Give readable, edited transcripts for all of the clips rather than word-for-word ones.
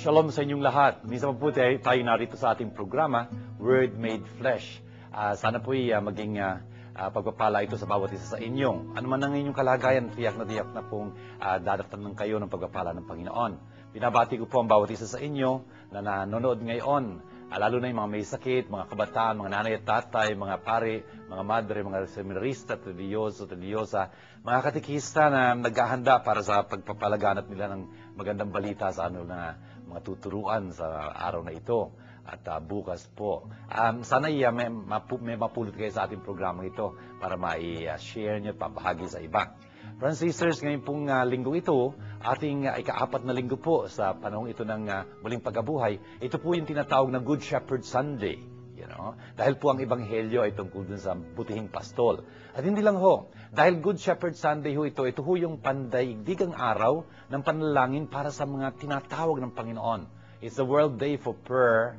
Shalom sa inyong lahat. Minsan po tayo narito sa ating programa, Word Made Flesh. Sana po maging pagpapala ito sa bawat isa sa inyo. Ano man ang inyong kalagayan, tiyak na pong dadaftan ng kayo ng pagpapala ng Panginoon. Binabati ko po ang bawat isa sa inyo na nanonood ngayon, lalo na yung mga may sakit, mga kabataan, mga nanay at tatay, mga pare, mga madre, mga seminarista, religyosa, mga katikista na naghahanda para sa pagpapalaganap nila ng magandang balita sa na mga tuturuan sa araw na ito at bukas po. Sana may mapulot kayo sa ating programa ito para ma-share nyo at papahagi sa iba. Brothers and sisters, ngayon pong linggo ito, ating ika-4 na linggo po sa panahong ito ng muling pagkabuhay. Ito po yung tinatawag na Good Shepherd Sunday. Dahil po ang Ebanghelyo ay tungkol dun sa butihing pastol. At hindi lang ho, dahil Good Shepherd Sunday ho ito ho yung pandaigdigang araw ng panalangin para sa mga tinatawag ng Panginoon. It's the World Day for prayer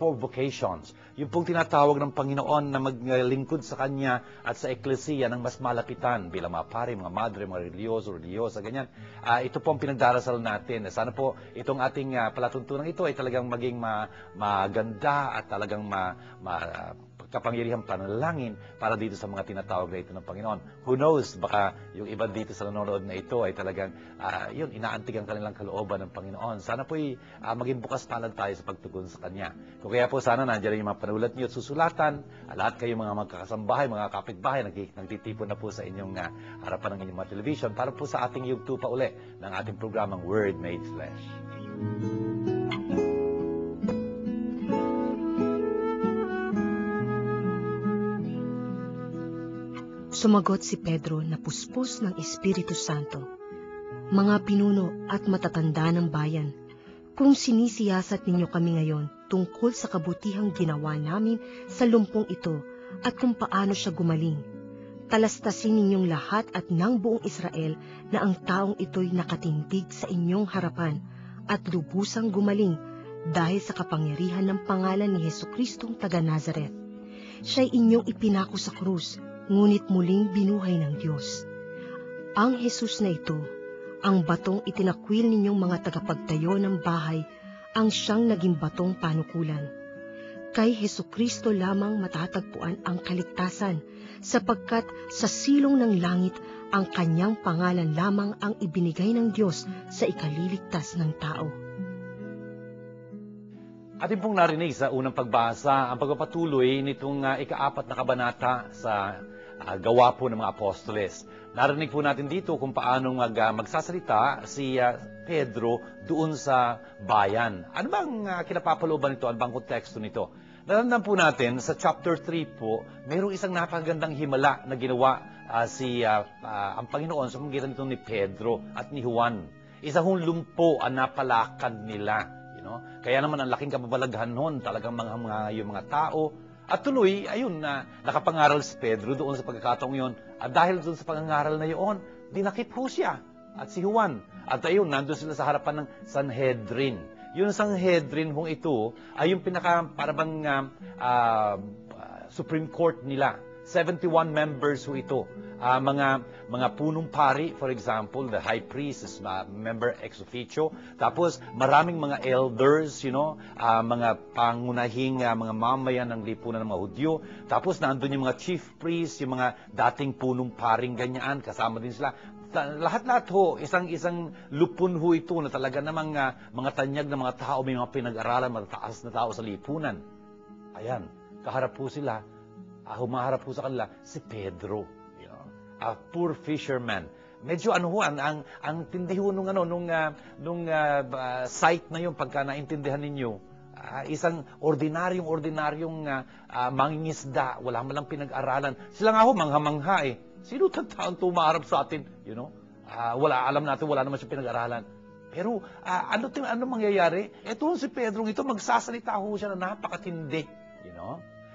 for vocations. Yung pong tinatawag ng Panginoon na maglingkod sa Kanya at sa Eklesiya ng mas malapitan bilang mga pare, mga madre, mga religyosa, ganyan. Ito po ang pinagdarasal natin. Sana po itong ating palatuntunan ito ay talagang maging maganda at talagang kapangyarihang panalangin para dito sa mga tinatawag na ito ng Panginoon. Who knows, baka yung iba dito sa nanonood na ito ay talagang inaantig ang kanilang kalooban ng Panginoon. Sana po maging bukas palad tayo sa pagtugon sa Kanya. Kung kaya po sana nandiyan yung mga panulat niyo at susulatan, lahat kayo mga magkakasambahay, mga kapitbahay, nagtitipon na po sa inyong harapan ng inyong mga television para po sa ating yugto pa uli ng ating programang Word Made Flesh. Sumagot si Pedro na puspos ng Espiritu Santo. Mga pinuno at matatanda ng bayan, kung sinisiyasat ninyo kami ngayon tungkol sa kabutihang ginawa namin sa lumpong ito at kung paano siya gumaling, talastasin ninyong lahat at ng buong Israel na ang taong ito'y nakatindig sa inyong harapan at lubusang gumaling dahil sa kapangyarihan ng pangalan ni Jesucristong taga Nazaret. Siya'y inyong ipinako sa krus, ngunit muling binuhay ng Diyos. Ang Jesus na ito, ang batong itinakwil ninyong mga tagapagtayo ng bahay, ang siyang naging batong panukulan. Kay Jesucristo lamang matatagpuan ang kaligtasan, sapagkat sa silong ng langit ang kanyang pangalan lamang ang ibinigay ng Diyos sa ikaliligtas ng tao. Atin pong narinig sa unang pagbasa ang pagpapatuloy nitong ika-4 na kabanata sa gawa po ng mga apostoles. Narinig po natin dito kung paano magsasalita si Pedro doon sa bayan. Ano bang kinapapalooban nito? Ano bang konteksto nito? Nalandan po natin sa chapter 3 po, mayroong isang napakagandang himala na ginawa ang Panginoon sa pamamagitan nito ni Pedro at ni Juan. Isa hong lumpo ang napalakad nila. Kaya naman ang laking kababalaghan noon, talagang yung mga tao. At tuloy, ayun, nakapangaral si Pedro doon sa pagkakataong yun. At dahil doon sa pangangaral na yun, dinakip po siya at si Juan. At ayun, nandun sila sa harapan ng Sanhedrin. Yung Sanhedrin hong ito ay yung parabang Supreme Court nila. 71 members ho ito. Mga punong pari, for example, the high priest is member ex officio. Tapos maraming mga elders, mga pangunahing mga mamayan ng lipunan ng mga Hudyo. Tapos nandun yung mga chief priests, yung mga dating punong paring ganyan, kasama din sila. Lahat-lahat ho, isang lupon ho ito na talaga namang mga tanyag na mga tao, may mga pinag-aralan, matataas na tao sa lipunan. Ayan, kaharap po sila. Humaharap po sa kanila si Pedro, a poor fisherman. Medyo ang tindi ho nung site na yun, pagka naintindihan ninyo, isang ordinaryong mangingisda, wala man lang pinag-aralan. Sila nga ho, mangha-mangha eh. Sino taong tumaharap sa atin? Alam natin, wala naman siya pinag-aralan. Pero ano mangyayari? Ito si Pedro, ito magsasalita ho siya na napakatindi.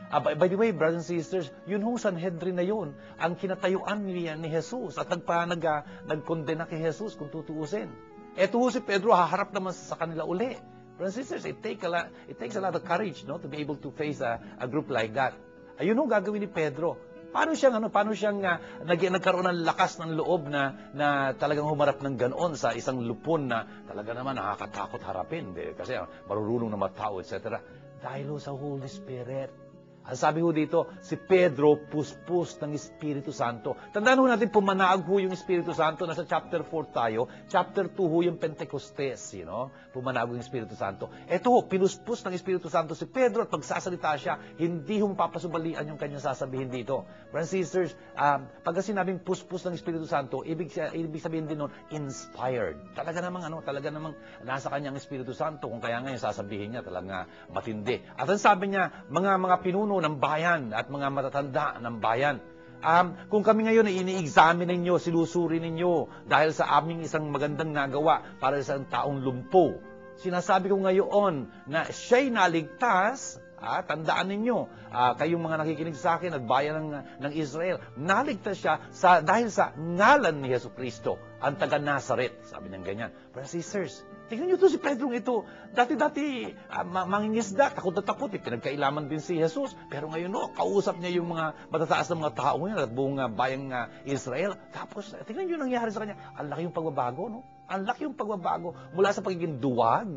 By the way, brothers and sisters, yun hong Sanhedrin na yun, ang kinatayuan ni Jesus at nagkondena kay Jesus kung tutuusin. Ito ho si Pedro, haharap naman sa kanila uli. Brothers and sisters, it takes a lot of courage to be able to face a group like that. Ayun ho gagawin ni Pedro. Paano siyang nagkaroon ng lakas ng loob na talagang humarap ng ganoon sa isang lupon na talaga naman nakakatakot harapin. Kasi marurunong na matao, etc. Dahil sa Holy Spirit. Ang sabi ho dito, si Pedro puspos ng Espiritu Santo. Tandaan ho natin, pumanag ho yung Espiritu Santo. Nasa chapter 4 tayo. Chapter 2 ho yung Pentecostes, pumanag yung Espiritu Santo. Ito ho, pinuspos ng Espiritu Santo si Pedro at pagsasalita siya, hindi ho papasubalian yung kanyang sasabihin dito. Brothers and sisters, pagka sinabing puspos ng Espiritu Santo, ibig sabihin din nun, inspired. Talaga namang nasa kanyang Espiritu Santo, kung kaya nga yung sasabihin niya talaga matindi. At ang sabi niya, mga pinuno ng bayan at mga matatanda ng bayan. Kung kami ngayon ay ini-examine ninyo, sinusuri ninyo dahil sa aming isang magandang nagawa para sa taong lumpo, sinasabi ko ngayon na siya'y naligtas. Tandaan ninyo, kayong mga nakikinig sa akin at bayan ng Israel, naligtas siya dahil sa ngalan ni Jesucristo, ang taga Nazaret. Sabi niya ganyan. Brothers and sisters, tingnan nyo to si Pedro ito. Dati mangingisda, takot na takot. Pinagkailaman din si Jesus. Pero ngayon, kausap niya yung mga matataas na mga tao ngayon at buong bayang Israel. Tapos, tingnan nyo nangyari sa kanya. Ang laki yung pagbabago, Ang laki yung pagbabago mula sa pagiging duwag,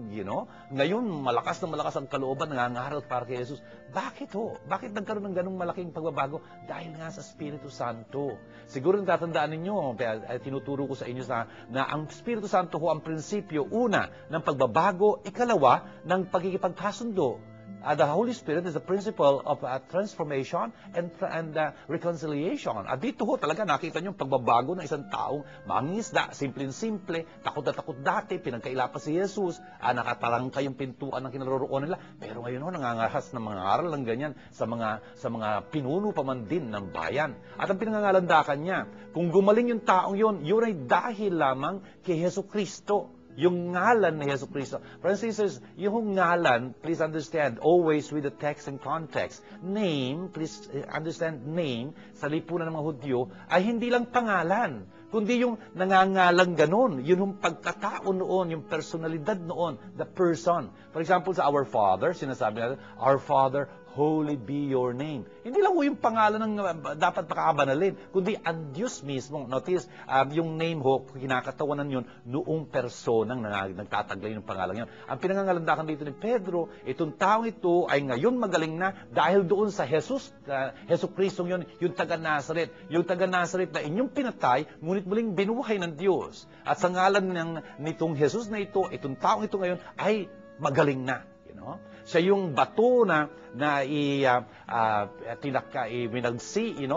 Ngayon, malakas na malakas ang kalooban, nangangaral para kay Jesus. Bakit ho? Bakit nagkaroon ng ganung malaking pagbabago? Dahil nga sa Espiritu Santo. Siguro natatandaan ninyo, tinuturo ko sa inyo na ang Espiritu Santo ho ang prinsipyo, una, ng pagbabago, ikalawa, ng pagkikipagkasundo. The Holy Spirit is the principle of transformation and reconciliation. At dito ho talaga nakita niyo yung pagbabago ng isang taong mangingisda, simple-simple, takot na takot dati, pinagkaila pa si Jesus, nakatarangka yung pintuan ng kinaroroonan nila. Pero ngayon ho, nangangahas ng mga aral ng ganyan sa mga pinuno pa man din ng bayan. At ang pinangangalandakan niya, kung gumaling yung taong yun ay dahil lamang kay Jesucristo. Yung ngalan ni Jesucristo. Brothers and sisters, yung ngalan, please understand, always with the text and context. Name, please understand, name, sa lipunan ng mga Hudyo, ay hindi lang pangalan, kundi yung nangangalang ganon. Yun yung pagkatao noon, yung personalidad noon, the person. For example, sa Our Father, sinasabi natin, Our Father, holy be your name. Hindi lang ho yung pangalan ng dapat pakaabanalin, kundi ang Diyos mismo. Notice, yung name ho, kinakatawanan yun, noong personang nagtataglay ng pangalan yun. Ang pinangangalandakan dito ni Pedro, itong taong ito ay ngayon magaling na dahil doon sa Jesucristo yun, yung taga Nazaret. Yung taga Nazaret na inyong pinatay, ngunit muling binuhay ng Diyos. At sa ngalan nitong Jesus na ito, itong taong ito ngayon ay magaling na. Siya yung bato na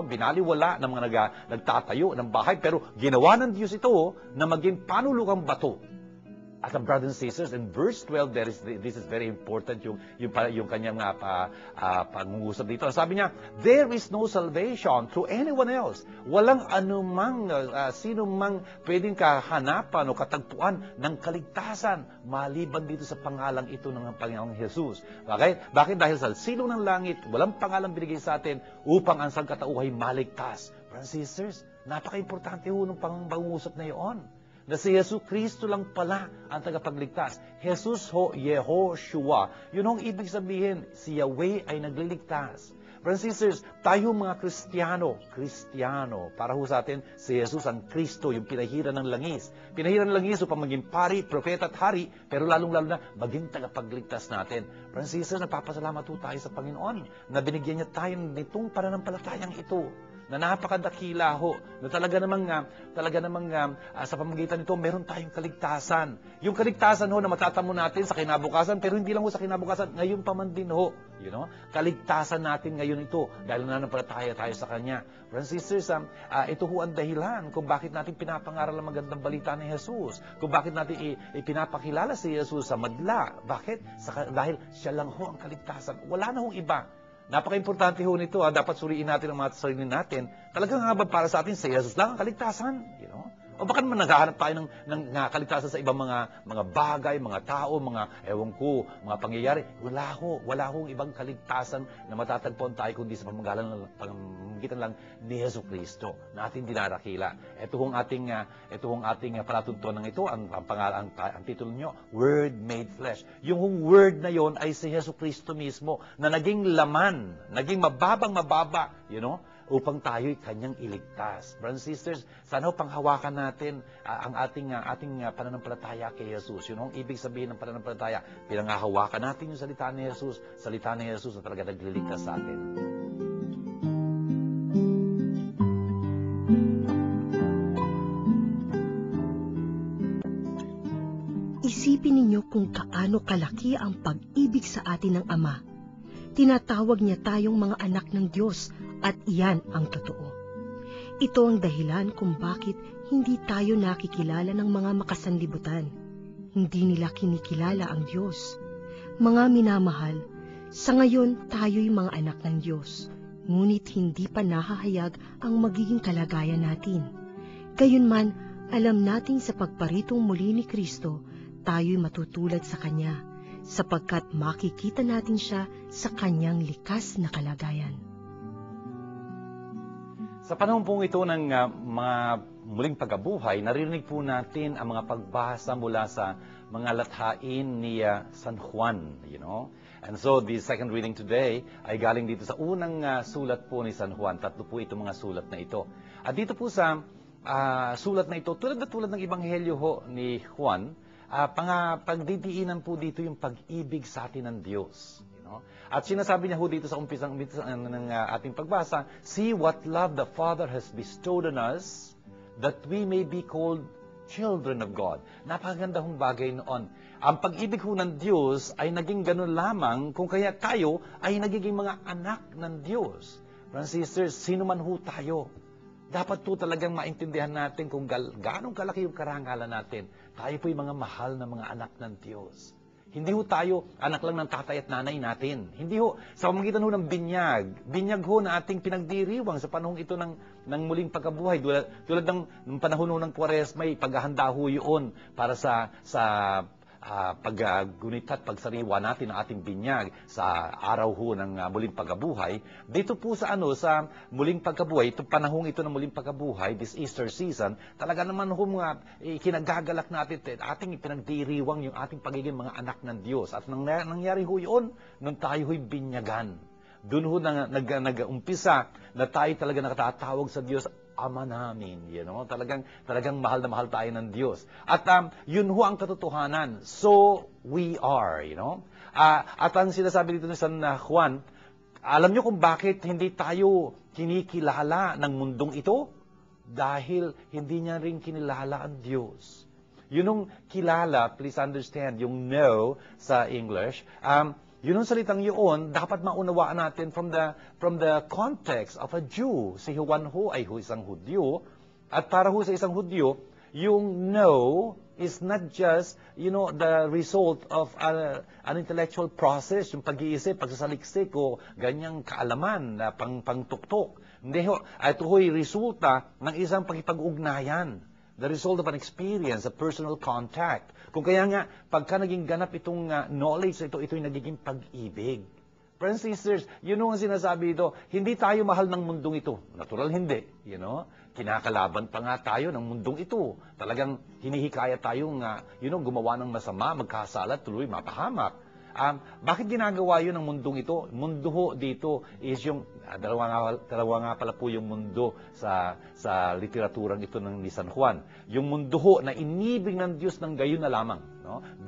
binaliwala ng mga nagtatayo ng bahay, pero ginawa ng Diyos ito na maging panulukang bato. At ang brothers and sisters, in verse 12, this is very important, yung kanyang pangungusap dito. Sabi niya, there is no salvation through anyone else. Walang anumang, sino mang pwedeng kahanapan o katagpuan ng kaligtasan maliban dito sa pangalang ito ng Panginoong Jesus. Bakit? Dahil sa silong ng langit, walang pangalang binigay sa atin upang ang sangkatauhay maligtas. Brothers and sisters, napaka-importante ho ng pangungusap na iyon. Na si Jesucristo lang pala ang tagapagligtas. Jesus ho, Yehoshua. Yun ang ibig sabihin, si Yahweh ay nagliligtas. Brothers and sisters, tayo mga Kristiyano, para ho sa atin, si Jesus ang Kristo, yung pinahiran ng langis. Pinahiran ng langis upang maging pari, propeta at hari, pero lalong-lalo na maging tagapagligtas natin. Brothers and sisters, nagpapasalamat ho tayo sa Panginoon na binigyan niya tayo nitong pananampalatayang ito. Na napakadakila ho, na talaga namang sa pamamagitan nito, meron tayong kaligtasan. Yung kaligtasan ho na matatamo natin sa kinabukasan, pero hindi lang ho sa kinabukasan, ngayon pa man din ho. Kaligtasan natin ngayon ito, dahil nananampalataya tayo sa Kanya. Brothers and sisters, ito ho ang dahilan kung bakit natin pinapangaral ang magandang balita ni Jesus, kung bakit natin ipinapakilala si Jesus sa madla. Bakit? Dahil siya lang ho ang kaligtasan. Wala na hong iba. Napaka-importante ho nito. Dapat suriin natin ang mga sarili natin. Talagang nga ba para sa atin, si Jesus lang ang kaligtasan? O baka naman naghahanap tayo ng kaligtasan sa ibang mga bagay, mga tao, mga mga pangyayari. Wala hong ibang kaligtasan na matatagpuan tayo kundi sa pamamagitan lang ni Jesucristo na ating dinarakila. Ito hong ating palatuntunan ng ito, ang titulo nyo, Word Made Flesh. Yung Word na yon ay si Jesucristo mismo na naging laman, naging mababang-mababa, upang tayo'y kanyang iligtas. Brothers and sisters, sana panghawakan natin ang ating pananampalataya kay Jesus. Yun ang ibig sabihin ng pananampalataya. Pinanghahawakan natin yung salita ni Jesus na talaga nagliligtas sa atin. Isipin ninyo kung kaano kalaki ang pag-ibig sa atin ng Ama. Tinatawag niya tayong mga anak ng Diyos at iyan ang totoo. Ito ang dahilan kung bakit hindi tayo nakikilala ng mga makasanlibutan. Hindi nila kinikilala ang Diyos. Mga minamahal, sa ngayon tayo'y mga anak ng Diyos, ngunit hindi pa nahahayag ang magiging kalagayan natin. Gayunman, alam nating sa pagparitong muli ni Kristo, tayo'y matutulad sa Kanya, sapagkat makikita natin siya sa Kanyang likas na kalagayan. Sa panahon pong ito ng mga muling pagkabuhay, naririnig po natin ang mga pagbasa mula sa mga lathain ni San Juan, And so, the second reading today ay galing dito sa unang sulat po ni San Juan. 3 po itong mga sulat na ito. At dito po sa sulat na ito, tulad ng Ebanghelyo ho ni Juan, pagdidiinan po dito yung pag-ibig sa atin ng Diyos. At sinasabi niya ho dito sa umpisa ng ating pagbasa, see what love the Father has bestowed on us, that we may be called children of God. Napakaganda hong bagay noon. Ang pag-ibig ho ng Diyos ay naging ganun lamang kung kaya tayo ay nagiging mga anak ng Diyos. Brothers and sisters, sino man ho tayo, dapat po talagang maintindihan natin kung gaano kalaki yung karangalan natin. Tayo po'y mga mahal na mga anak ng Diyos. Hindi ho tayo anak lang ng tatay at nanay natin. Hindi ho, sa pamamagitan ho ng binyag ho na ating pinagdiriwang sa panahong ito ng muling pagkabuhay. Tulad ng panahon ho ng Kwaresma, paghahanda ho yun para sa paggunit at pagsariwa natin ng ating binyag sa araw ho ng muling pagkabuhay. Dito po sa muling pagkabuhay, itong panahong ito ng muling pagkabuhay, this Easter season, talaga naman ho kinagagalak natin, ating pinagdiriwang yung ating pagiging mga anak ng Diyos. At nangyari ho yun nung tayo ho'y binyagan. Doon ho nag-umpisa na tayo talaga nakatatawag sa Diyos, Ama namin, talagang mahal na mahal tayo ng Diyos. At yun ho ang katotohanan. So we are, At ang sinasabi dito ni San Juan, alam niyo kung bakit hindi tayo kinikilala ng mundong ito? Dahil hindi niya rin kinilala ang Diyos. Yun yung kilala, please understand, yung know sa English, yun ang salitang yun, dapat maunawaan natin from the context of a Jew. Si Juan ho ay isang Hudyo. At para ho sa isang Hudyo, yung know is not just, the result of an intellectual process, yung pag-iisip, pagsasaliksik o ganyang kaalaman na pangtuktok. Hindi ho, ito ho'y resulta ng isang pakipag-ugnayan. The result of an experience, a personal contact. Kung kaya nga, pagka naging ganap itong knowledge, ito'y nagiging pag-ibig. Friends and sisters, yun ang sinasabi ito, hindi tayo mahal ng mundong ito. Natural hindi, Kinakalaban pa nga tayo ng mundong ito. Talagang hinihikaya tayong, gumawa ng masama, magkasala, tuloy, mapahamak. Bakit ginagawa yun ng mundong ito? Mundo ho dito is yung, dalawa nga pala po yung mundo sa literaturang ito ng ni San Juan. Yung mundo ho na inibig ng Diyos ng gayon na lamang.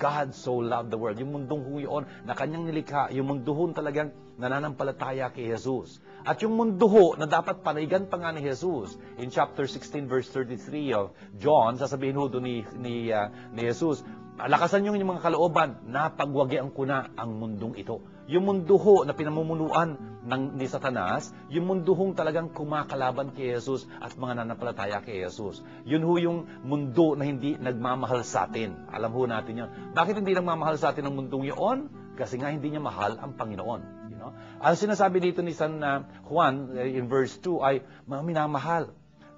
God so loved the world. Yung mundong ho yun na kanyang nilikha, yung mundo ho talagang nananampalataya kay Jesus. At yung mundo ho na dapat panaigan pa nga ni Jesus, in chapter 16 verse 33 of John, sasabihin ho doon ni Jesus, lakasan nyo yung mga kalooban na pagwagian ko na ang mundong ito. Yung mundo ho na pinamumunuan ni Satanas, yung mundo hong talagang kumakalaban kay Jesus at mga nananampalataya kay Jesus. Yun ho yung mundo na hindi nagmamahal sa atin. Alam ho natin yun. Bakit hindi nagmamahal sa atin ang mundong yun? Kasi nga hindi niya mahal ang Panginoon. Ang sinasabi dito ni San Juan in verse 2 ay, mga minamahal,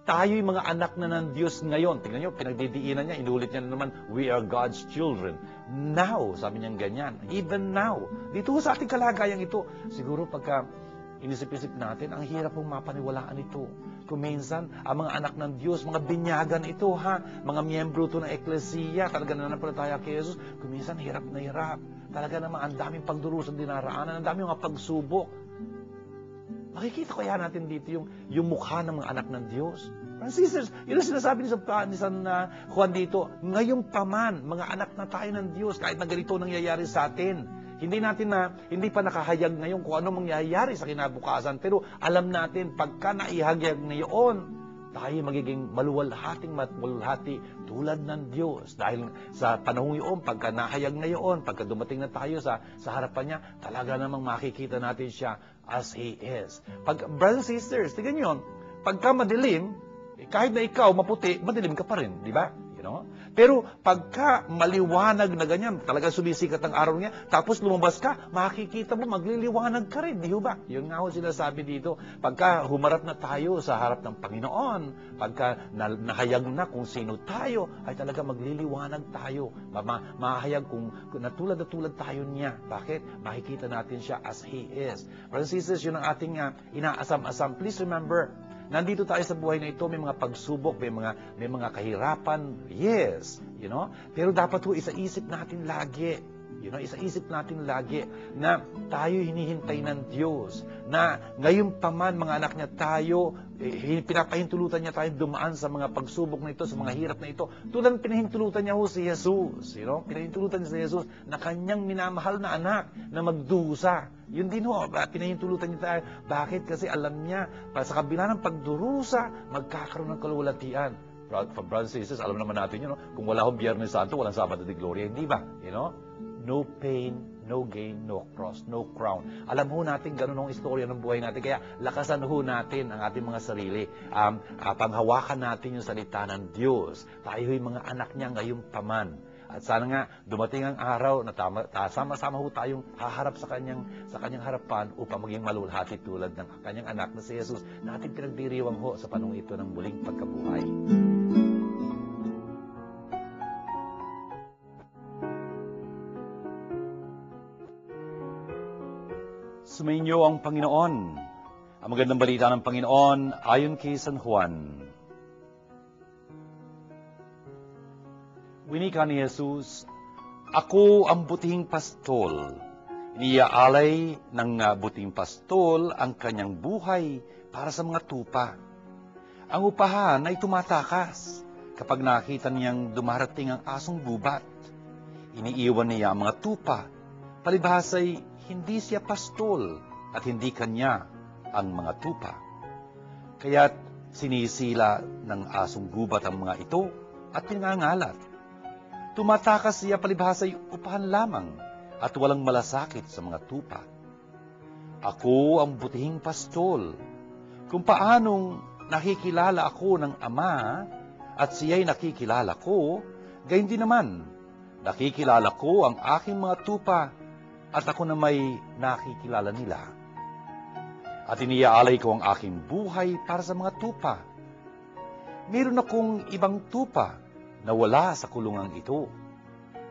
tayo'y mga anak na ng Diyos ngayon. Tingnan nyo, pinagdidiinan niya, inulit niya na naman, we are God's children. Now, sabi niya ganyan, even now. Dito sa ating kalagayang ito, siguro pagka inisip-isip natin, ang hirap pong mapaniwalaan ito. Kung minsan, ang mga anak ng Diyos, mga binyagan ito, mga miyembro ito ng eklesiya, talaga nananampalataya kay Jesus, kung minsan hirap na hirap. Talaga naman, ang daming pagdurusan dinaraanan, ang daming mga pagsubok. Makikita kaya natin dito yung mukha ng mga anak ng Diyos. Brothers and sisters, yun ang sinasabi ni San Juan dito, ngayong paman, mga anak na tayo ng Diyos, kahit na ganito nangyayari sa atin. Hindi pa nakahayag ngayon kung ano mangyayari sa kinabukasan, pero alam natin, pagka naihagag ngayon, tayo magiging maluwalhati tulad ng Diyos. Dahil sa panahong yun, pagka nahayag ngayon, pagka dumating na tayo sa harapan niya, talaga namang makikita natin siya as He is. Brothers and sisters, tignan nyo, pagka madilim, kahit na ikaw maputi, madilim ka pa rin, di ba? You know? Pero pagka maliwanag na ganyan, talagang sumisikat ang araw niya, tapos lumabas ka, makikita mo, magliliwanag ka rin, di ba? Yun nga ho sinasabi dito, pagka humarap na tayo sa harap ng Panginoon, pagka nahayag na kung sino tayo, ay talaga magliliwanag tayo. Mahayag kung natulad na tulad tayo niya. Bakit? Makikita natin siya as He is. Brothers and sisters, yun ang ating inaasam-asam. Please remember, nandito tayo sa buhay na ito, may mga pagsubok, may mga kahirapan, yes, you know? Pero dapat ho, isaisip natin lagi, you know, isaisip natin lagi na tayo hinihintay ng Diyos, na ngayon pa man, mga anak niya tayo, pinapahintulutan niya tayo dumaan sa mga pagsubok na ito, sa mga hirap na ito, tulad pinahintulutan niya ho si Jesus, you know? Pinahintulutan niya si Jesus na kanyang minamahal na anak na magdusa. Yun din ho, pinahintulutan niya tayo. Bakit? Kasi alam niya, sa kabila ng pagdurusa, magkakaroon ng kaluwalhatian. Brothers and sisters, alam naman natin yun, no? Kung wala hong Biyernes Santo, walang Sabado de Gloria, hindi ba? You know? No pain, no gain, no cross, no crown. Alam ho natin, ganun ang istorya ng buhay natin. Kaya lakasan ho natin ang ating mga sarili. Panghawakan natin yung salita ng Diyos. Tayo'y mga anak niya ngayong paman. At sana nga, dumating ang araw na sama-sama ho tayong haharap sa kanyang harapan upang maging maluwalhati tulad ng kanyang anak na si Jesus na ating pinagdiriwang ho sa panahon ito ng muling pagkabuhay. Sumainyo ang Panginoon. Ang magandang balita ng Panginoon ayon kay San Juan. Winika ni Jesus, ako ang butihing pastol. Iniaalay ng butihing pastol ang kanyang buhay para sa mga tupa. Ang upahan ay tumatakas kapag nakita niyang dumarating ang asong gubat. Iniiwan niya ang mga tupa. Palibhas ay hindi siya pastol at hindi kanya ang mga tupa. Kaya't sinisila ng asong gubat ang mga ito at pinangalat. Tumatakas siya palibhas ay upahan lamang at walang malasakit sa mga tupa. Ako ang butihing pastol. Kung paanong nakikilala ako ng Ama at siya'y nakikilala ko, gayon din naman, nakikilala ko ang aking mga tupa at ako na may nakikilala nila. At iniaalay ko ang aking buhay para sa mga tupa. Meron akong ibang tupa na wala sa kulungang ito.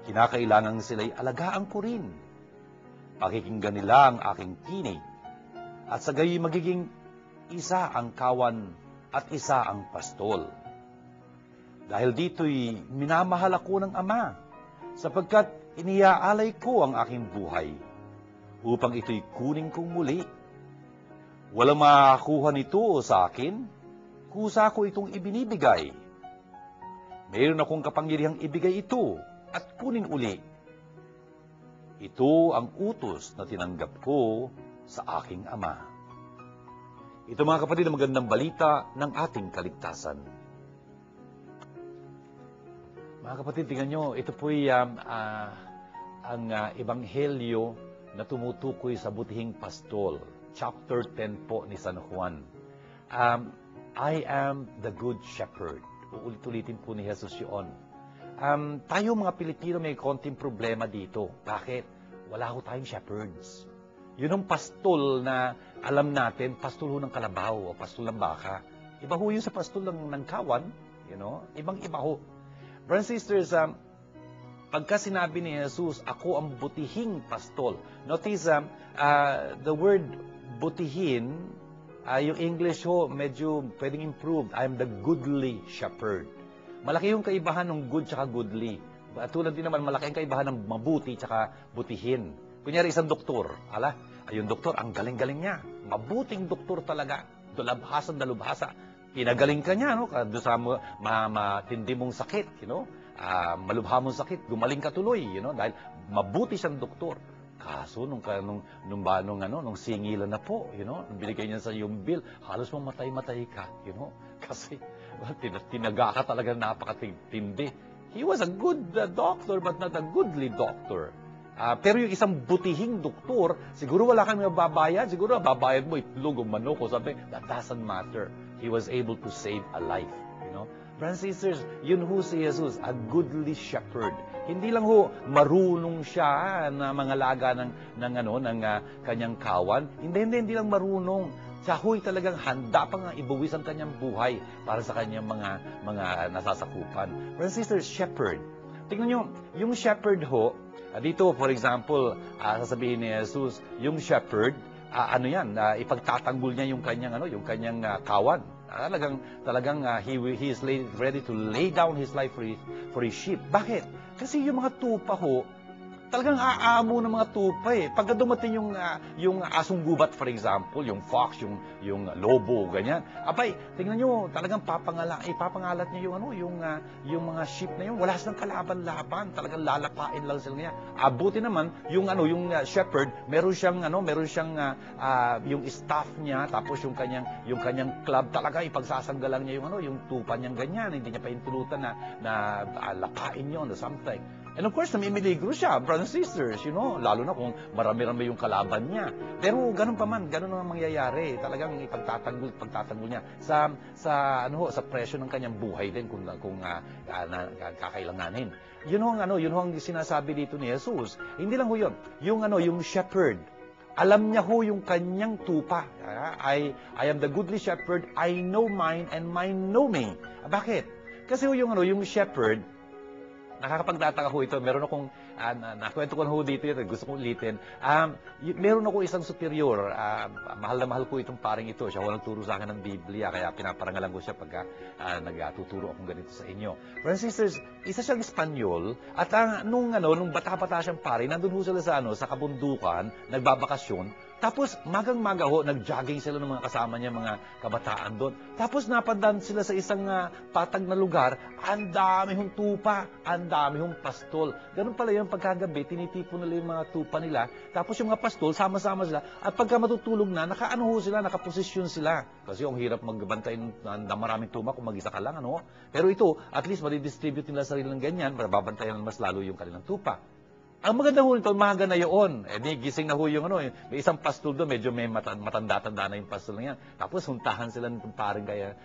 Kinakailangan sila'y alagaan ko rin. Pakikinggan nila ang aking tinig. At sa gayoy magiging isa ang kawan at isa ang pastol. Dahil dito'y minamahal ako ng Ama, sapagkat iniaalay ko ang aking buhay, upang ito'y kunin kong muli. Walang makakuha nito sa akin, kusa ko itong ibinibigay. Mayroon akong kapangyarihang ibigay ito at kunin uli. Ito ang utos na tinanggap ko sa aking Ama. Ito mga kapatid, ang magandang balita ng ating kaligtasan. Mga kapatid, tingnan nyo, ito po'y ang ebanghelyo na tumutukoy sa butihing pastol. Chapter 10 po ni San Juan. I am the good shepherd. Uulit-ulitin po ni Jesus yun. Tayo mga Pilipino may konting problema dito. Bakit? Wala ho tayong shepherds. Yun ang pastol na alam natin, pastol ho ng kalabaw o pastol ng baka. Iba ho yun sa pastol ng kawan. You know? Ibang-iba ho. Brothers and sisters, pagka sinabi ni Jesus, ako ang butihing pastol. Notice, the word butihin, yung English ho, medyo pwedeng improved. I am the goodly shepherd. Malaki yung kaibahan ng good tsaka goodly. Tulad din naman, malaki ang kaibahan ng mabuti tsaka butihin. Kunyari, isang doktor. Yung doktor, ang galing-galing niya. mabuting doktor talaga. Dalubhasan, dalubhasa. Pinagaling ka niya, no? Doon sa matindi mong sakit, malubha mong sakit, gumaling ka tuloy, dahil mabuti siyang doktor. Kaso, nung singilan na po, nung binigay niya sa yung bill, halos mamatay-matay ka, kasi tinaga ka talaga napakatindi. He was a good doctor, but not a goodly doctor. Pero yung isang butihing doktor, siguro wala kang mababayad, siguro babayad mo itlog o manok o something, that doesn't matter. He was able to save a life, Brothers and sisters, yun ho si Jesus, a goodly shepherd. Hindi lang ho marunong siya na mangalaga ng kanyang kawan. Hindi lang marunong. Siya ho'y talagang handa pa nga ibuwis ang kanyang buhay para sa kanyang mga nasasakupan. Brothers and sisters, shepherd. Tingnan nyo, yung shepherd ho, dito for example, sasabihin ni Jesus, yung shepherd, ipagtatanggol niya yung kanyang kawan. Talagang he is ready to lay down his life for his sheep. Bakit? Kasi yung mga tupa ho, talagang aamo ng mga tupa eh. Pagka dumating yung asong gubat, for example, yung fox, yung lobo, ganyan. Abay, tingnan nyo, talagang ipapangalat niya yung mga sheep na yun. Wala silang kalaban-laban. Talagang lalapain lang sila niya. Abuti naman, yung shepherd, meron siyang yung staff niya, tapos yung kanyang club, talaga ipagsasanggalang niya yung tupa niyang ganyan. Hindi niya pa intulutan na lapain yun or something. And of course, namimiligro siya, brothers and sisters, lalo na kung marami-rami yung kalaban niya. Pero ganun pa man, ganun ang mangyayari. Talagang ipagtatanggol niya sa presyo ng kanyang buhay din kung kakailanganin. Yun ang sinasabi dito ni Jesus. Hindi lang ho yun. Yung shepherd. Alam niya ho yung kanyang tupa. I am the goodly shepherd, I know mine and mine know me. Bakit? Kasi ho yung shepherd, nakakapagtataka ho ito. Meron akong, nakwento ko na ho dito ito, gusto kong ulitin. Meron ako isang superior, mahal na mahal ko itong paring ito. Siya ho nagturo sa akin ng Biblia, kaya pinaparangalan ko siya pagka nagtuturo akong ganito sa inyo. Brothers and sisters, isa siyang Espanyol, at nung bata-bata siyang pare, nandun ho sila sa kabundukan, nagbabakasyon. Tapos, magang-maga ho, nag-jogging sila ng mga kasama niya, mga kabataan doon. Tapos, napadaan sila sa isang patag na lugar, ang dami hong tupa, ang dami hong pastol. Ganun pala yung pagkagabi, tinitipon nila yung mga tupa nila. Tapos, yung mga pastol, sama-sama sila. At pagka matutulog na, nakaposisyon sila. Kasi ang hirap magbantay na maraming tuma kung mag-isa ka lang, Pero ito, at least, madidistribute nila sarili ng ganyan, para babantayan mas lalo yung kanilang tupa. Ang maganda ho nito, umaga na yun. Gising na ho yung may isang pastol doon, medyo may matanda-tanda na yung pastol na yan. Tapos huntahan sila nitong paring kaya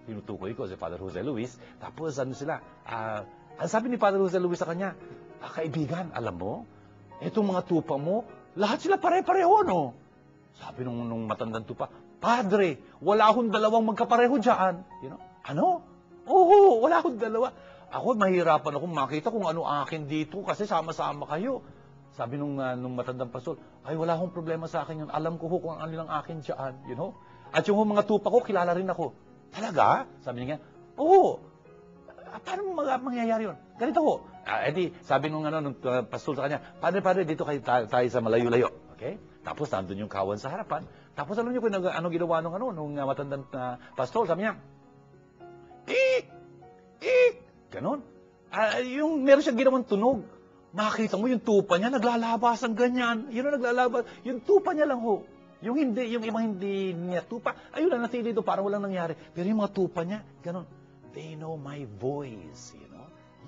tinutukoy ko, si Father Jose Luis. Tapos ang sabi ni Father Jose Luis sa kanya, kaibigan, alam mo, itong mga tupa mo, lahat sila pare-pareho, no? Sabi nung matandang tupa, Padre, wala akong dalawang magkapareho dyan. Ano? Oo, wala akong dalawa. Ako, mahirapan akong makita kung ano akin dito kasi sama-sama kayo. Sabi nung matandang pastol, ay wala akong problema sa akin yun. Alam ko kung ano lang akin dyan, At yung mga tupa ko, kilala rin ako. Talaga? Sabi niya, oo. Paano mangyayari yun? Ganito ho. Sabi nung pastol sa kanya, Padre, dito tayo sa malayo-layo. Okay? Tapos nandun yung kawan sa harapan. Tapos alam niyo kung ano ginawa nung matandang pastol? Sabi niya, ganon. Meron siyang ginawang tunog. Makita mo yung tupa niya, naglalabas ang ganyan. Naglalabas. Yung tupa niya lang ho. Yung ibang hindi niya tupa. Ayun lang, natili ito, parang walang nangyari. Pero yung mga tupa niya, ganon. They know my voice,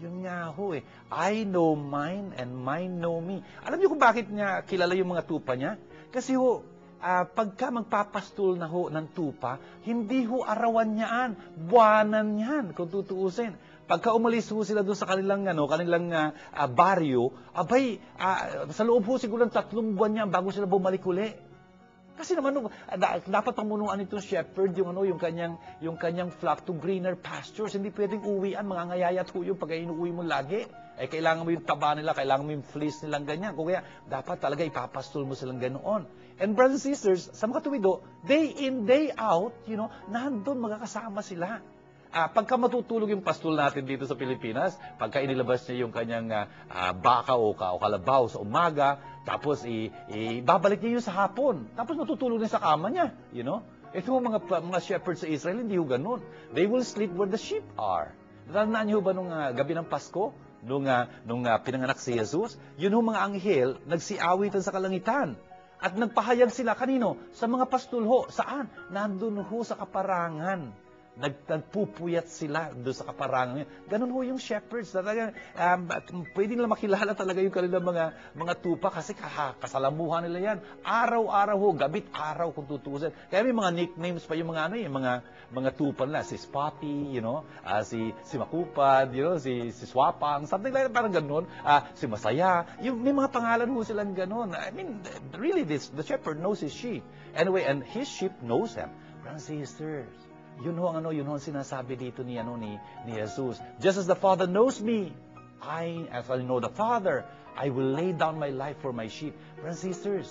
Yun nga ho eh. I know mine and mine know me. Alam niyo kung bakit niya kilala yung mga tupa niya? Kasi ho, pagka magpapastol na ho ng tupa, hindi ho arawan niyaan, buwanan niyan, kung tutuusin. Pagka umalis ho sila doon sa kanilang baryo, sa loob ho siguro ng 3 buwan niya bago sila bumalik uli. Kasi naman, dapat pamunuan itong shepherd yung kanyang flock to greener pastures. Hindi pwedeng uwian, mga ngayayat ho yung pag inuwi mo lagi. Kailangan mo yung taba nila, kailangan mo yung fleece nilang ganyan. Kung kaya, dapat talaga ipapastol mo silang ganoon. And brothers and sisters, sa mga tuwido, day in, day out, nandun magkakasama sila. Pagka matutulog yung pastol natin dito sa Pilipinas, pagka inilabas niya yung kanyang baka o kalabaw sa umaga, tapos ibabalik niya yun sa hapon. Tapos matutulog na sa kama niya, you know? Ito mga shepherds sa Israel, hindi yung ganun. They will sleep where the sheep are. Natandaan niyo ba nung gabi ng Pasko? Nung pinanganak si Jesus? Yun yung mga anghel, nagsiawitan sa kalangitan. At nagpahayag sila kanino? Sa mga pastol ho. Saan? Nandun ho sa kaparangan. Nagpupuyat sila doon sa kaparangan. Ganun ho yung shepherds. Talaga, pwede nila makilala talaga yung kanilang mga tupa kasi kasalamuhan nila yan. Araw-araw ho, gabit araw kung tutusin. Kaya may mga nicknames pa yung mga tupa nila. Si Spotty, you know, si Makupad, you know, si Swapang, something like that, parang ganun. Si Masaya. May mga pangalan ho silang ganun. I mean, really, the shepherd knows his sheep. Anyway, and his sheep knows him. Brothers and sisters, yun ho ang sinasabi dito ni Jesus. Just as the Father knows me, as I know the Father, I will lay down my life for my sheep. Brothers and sisters,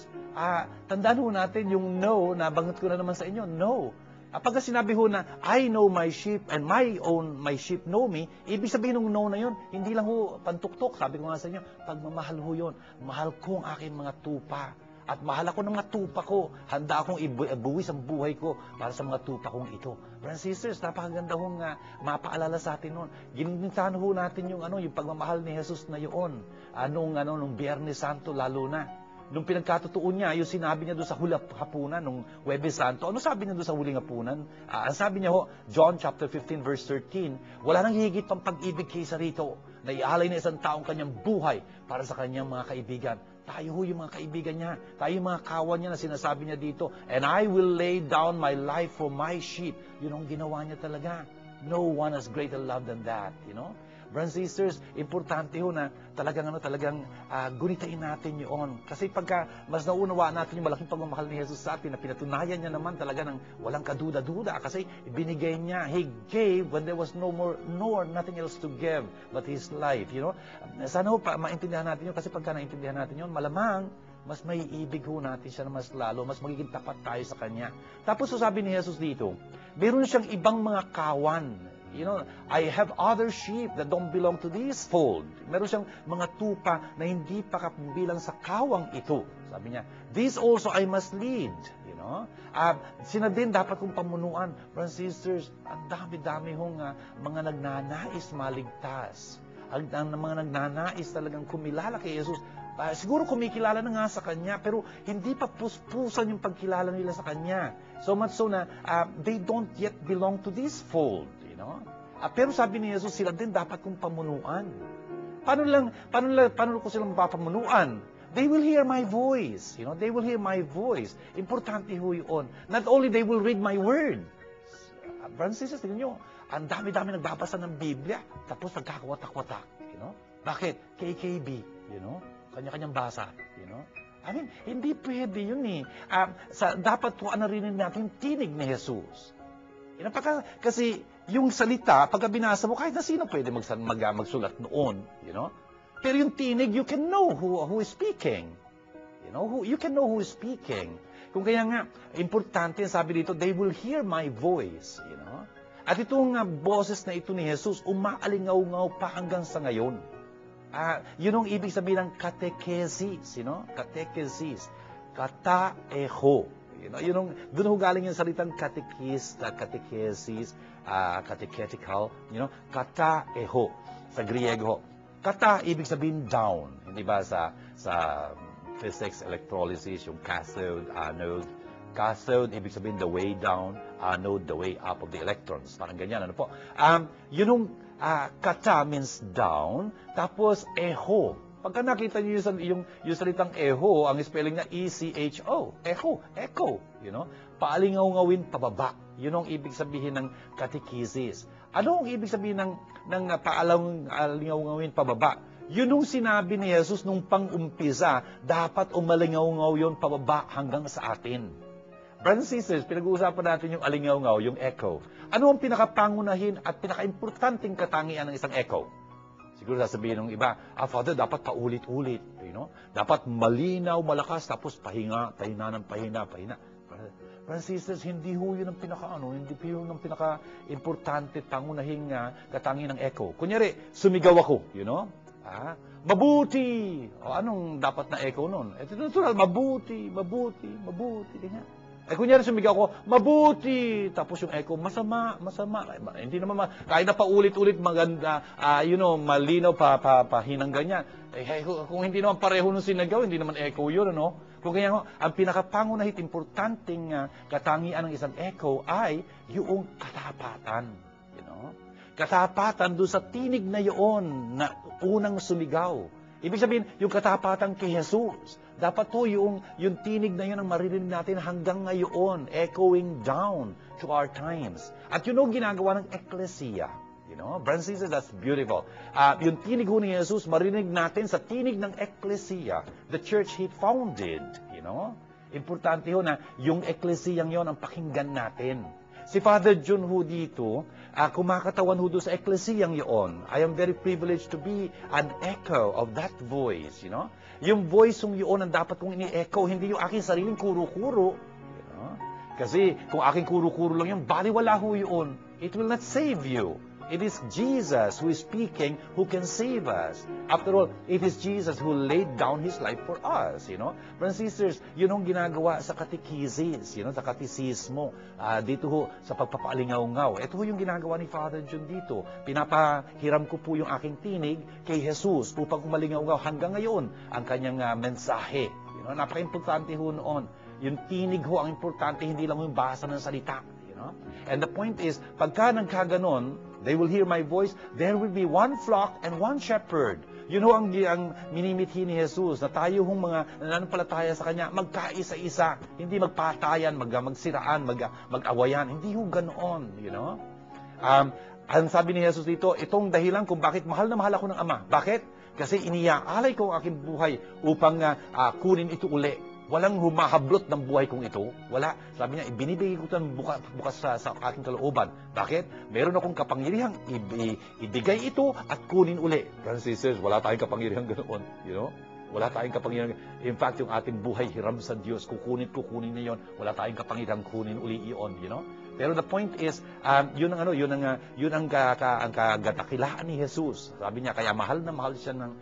tandaan ho natin yung no, nabanggit ko na naman sa inyo, no. Pagka sinabi ho na, I know my sheep and my sheep know me, ibig sabihin ng no na yun, hindi lang ho pantuktok. Sabi ko nga sa inyo, pagmamahal ho yun. Mahal ko ang aking mga tupa. At mahal ako ng mga tupa ko. Handa akong ibuwis ang buhay ko para sa mga tupa kong ito. Brothers and sisters, napakaganda hong mapaalala sa atin noon. Ginintahan ho natin yung pagmamahal ni Jesus na yun. Nung Biyernes Santo lalo na. Nung pinagkatotoo niya, yung sinabi niya doon sa huling hapunan, nung Huwebes Santo, ano sabi niya doon sa huling hapunan? Ang sabi niya ho, John chapter 15 verse 13, wala nang higit pang pag-ibig kaysa rito, na ialay na isang taong kanyang buhay para sa kanyang mga kaibigan. Tayo ho yung mga kaibigan niya. Tayo yung mga kawan niya na sinasabi niya dito, and I will lay down my life for my sheep. Yun ang ginawa niya talaga. No one has greater love than that, you know? Brothers and sisters, importante ho na talagang gunitain natin yun. Kasi pagka mas naunawaan natin yung malaking pagmamahal ni Jesus sa atin, na pinatunayan niya naman talaga ng walang kaduda-duda. Kasi ibinigay niya, He gave when there was nothing else to give but His life, you know. Sana ho maintindihan natin yun, kasi pagka naintindihan natin yun, malamang mas may ibig ho natin siya na mas lalo, mas magiging tapat tayo sa Kanya. Tapos sabi ni Jesus dito, meron siyang ibang mga kawan. You know, I have other sheep that don't belong to this fold. Meron siyang mga tupa na hindi pa kabilang sa kawang ito. Sabi niya, this also I must lead. You know, sina din dapat kong pamunuan. Brothers and sisters, ang dami-dami hong mga nagnanais maligtas. Ang mga nagnanais talagang kumilala kay Jesus. Siguro kumikilala na nga sa Kanya, pero hindi pa puspusan yung pagkilala nila sa Kanya. So much so na they don't yet belong to this fold. No? Pero sabi ni Jesus, sila din dapat kong pamunuan. Paano ko silang mapapamunuan? They will hear my voice. You know, they will hear my voice. Importante ho yun. Not only they will read my word. Brothers and sisters, tingnan nyo, ang dami-dami nagbabasa ng Biblia, tapos nagkakawatak-watak. You know? Bakit? KKB. You know? Kanya-kanyang basa. You know? I mean, hindi pwede yun eh. Dapat po anarinin natin tinig ni Jesus. Kasi yung salita, pagka binasa mo, kahit na sino pwede magsulat noon, you know? Pero yung tinig, you can know who is speaking. You know, you can know who is speaking. Kung kaya nga, importante, sabi dito, they will hear my voice, you know? At itong boses na ito ni Jesus, umaalingaw-ngaw pa hanggang sa ngayon. Yun ang ibig sabihin ng catechesis, you know? Catechesis. Kataeho. You know, doon ho galing yung salitang catechesis, catechetical, you know, kataeho, sa Griego. Kata, ibig sabihin down. Hindi ba sa physics, electrolysis, yung cathode, anode. Cathode, ibig sabihin the way down, anode, the way up of the electrons. Parang ganyan, ano po. Yun kata means down, tapos eho. Pagka nakita niyo yung salitang eho, ang spelling niya E-C-H-O. Echo. You know? Paalingaw-ngawin pababa. Yun ang ibig sabihin ng catechesis. Ano ang ibig sabihin ng paalingaw-ngawin pababa? Yun ang sinabi ni Jesus nung pang-umpisa, dapat umalingaw-ngaw yun pababa hanggang sa atin. Brothers and sisters, pinag-uusapan natin yung alingaw-ngaw, yung echo. Ano ang pinakapangunahin at pinaka-importanting katangian ng isang echo? Siguro sasabihin ng iba, Father, dapat paulit-ulit. You know? Dapat malinaw, malakas, tapos pahinga ng pahinga. Brothers and sisters, hindi ho yun ang hindi po yun ang pinaka-importante, pangunahing katangian ng echo. Kunyari, sumigaw ako, mabuti! O anong dapat na echo nun? Ito natural, mabuti, mabuti, mabuti, ganyan. Kunyari sumigaw ako, mabuti! Tapos yung echo, masama, masama. Hindi naman, kahit na paulit-ulit maganda, malinaw, pahinang ganyan. Kung hindi naman pareho nung sinagaw, hindi naman echo yun, Kung ganyan, ang pinakapangunahit, importanteng katangian ng isang echo ay yung katapatan. Katapatan doon sa tinig na yun na unang sumigaw. Ibig sabihin, yung katapatan kay Jesus. Dapat po yung tinig na yun ang maririnig natin hanggang ngayon, echoing down to our times. At yun ang ginagawa ng Ecclesia. Brothers and sisters, that's beautiful. Yung tinig ho ni Jesus, maririnig natin sa tinig ng Ecclesia, the church He founded. Importante ho na yung Ecclesiang yon ang pakinggan natin. Si Father John ho dito, kumakatawan ho doon sa Ecclesiang yon. I am very privileged to be an echo of that voice, Yung voice yun ang dapat kong ini-echo, hindi yung aking sariling kuro-kuro. Kasi kung aking kuro-kuro lang yun, baliwala ho yun. It will not save you. It is Jesus who is speaking who can save us. After all, it is Jesus who laid down His life for us, Brothers and sisters, yun ang ginagawa sa katekisis, sa katisismo, dito ho, sa pagpapaalingaw-ngaw. Ito ho yung ginagawa ni Father John dito. Pinapahiram ko po yung aking tinig kay Jesus upang umalingaw-ngaw hanggang ngayon ang kanyang mensahe. Napaka-importante ho noon. Yung tinig ho ang importante, hindi lang yung basa ng salita. And the point is, pagka nagkaganon, they will hear my voice, there will be one flock and one shepherd. Yun ho ang minimithi ni Jesus, na tayo hong mga nananampalataya sa Kanya, magkaisa-isa, hindi magpatayan, magsiraan, mag-awayan. Hindi ho ganoon, Ang sabi ni Jesus dito, itong dahilan kung bakit mahal na mahal ako ng Ama. Bakit? Kasi iniaalay ko ang aking buhay upang kunin ito uli. Walang humahablot ng buhay kong ito. Wala. Sabi niya, ibinibigay ko ito bukas sa aking kalooban. Bakit? Meron akong kapangyarihang ibigay ito at kunin uli. Brothers and sisters, wala tayong kapangyarihang ganoon. Wala tayong kapangyarihang. In fact, yung ating buhay hiram sa Diyos, kukunin na yon. Wala tayong kapangyarihang kunin uli iyon. Pero the point is, yun ang kadakilaan ni Jesus. Sabi niya, kaya mahal na mahal siya ng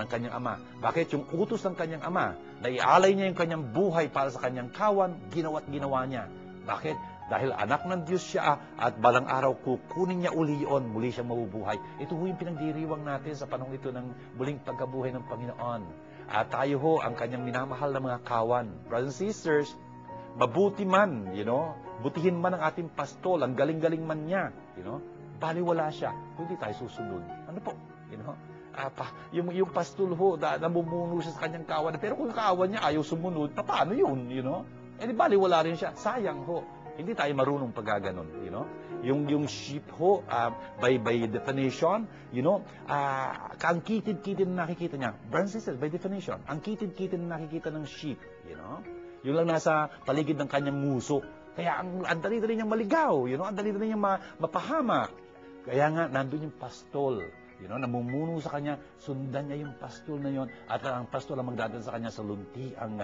kanyang Ama. Bakit? Yung utos ng kanyang Ama, na ialay niya yung kanyang buhay para sa kanyang kawan, ginawa niya. Bakit? Dahil anak ng Diyos siya at balang araw kukunin niya uli yun, muli siyang mabubuhay. Ito ho yung pinagdiriwang natin sa panahon ito ng muling pagkabuhay ng Panginoon. At tayo ho ang kanyang minamahal na mga kawan. Brothers and sisters, mabuti man, butihin man ang ating pastol, ang galing-galing man niya, baliwala siya, hindi tayo susunod. Ano po? Yung pastol ho, namumuno siya sa kanyang kawan, pero kung kawan niya ayaw sumunod, paano yun, di baliwala rin siya. Sayang ho. Hindi tayo marunong pagkaganon, Yung sheep ho, by definition, ang kitid-kitid na nakikita niya, brothers and sisters, by definition, ang kitid-kitid na nakikita ng sheep, Yung lang nasa paligid ng kanyang nguso. Kaya ang dali-dali niyang maligaw, ang dali-dali niyang mapahamak. Kaya nga, nandun yung pastol, namumuno sa kanya, sundan niya yung pastol na yon at ang pastol ang magdadala sa kanya sa lunti ang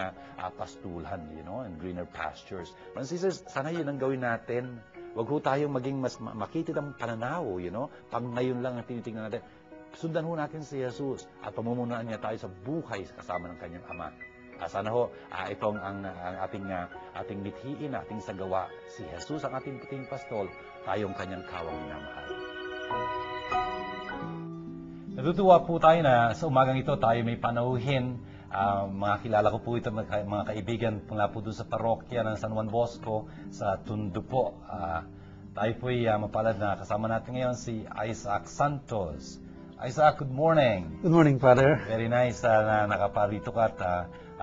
pastulhan, and greener pastures. Francis, sana yun ang gawin natin. Huwag ho tayong maging mas makitid ang pananaw, pang ngayon lang ang tinitingnan natin. Sundan ho natin si Jesus at pamumunuan niya tayo sa buhay kasama ng kanyang Ama. Sana ho, itong ang ating mithiin, ating sagawa. Si Jesus ang ating puting pastol, tayong kanyang kawang minamahal. Natutuwa po tayo na sa umagang ito tayo may panauhin. Mga kilala ko po ito, mga kaibigan po nga po doon sa parokya ng San Juan Bosco sa Tondo po. Tayo po ay mapalad na kasama natin ngayon si Isaac Santos. Isaac, good morning. Good morning, Father. Very nice na nakaparito ka at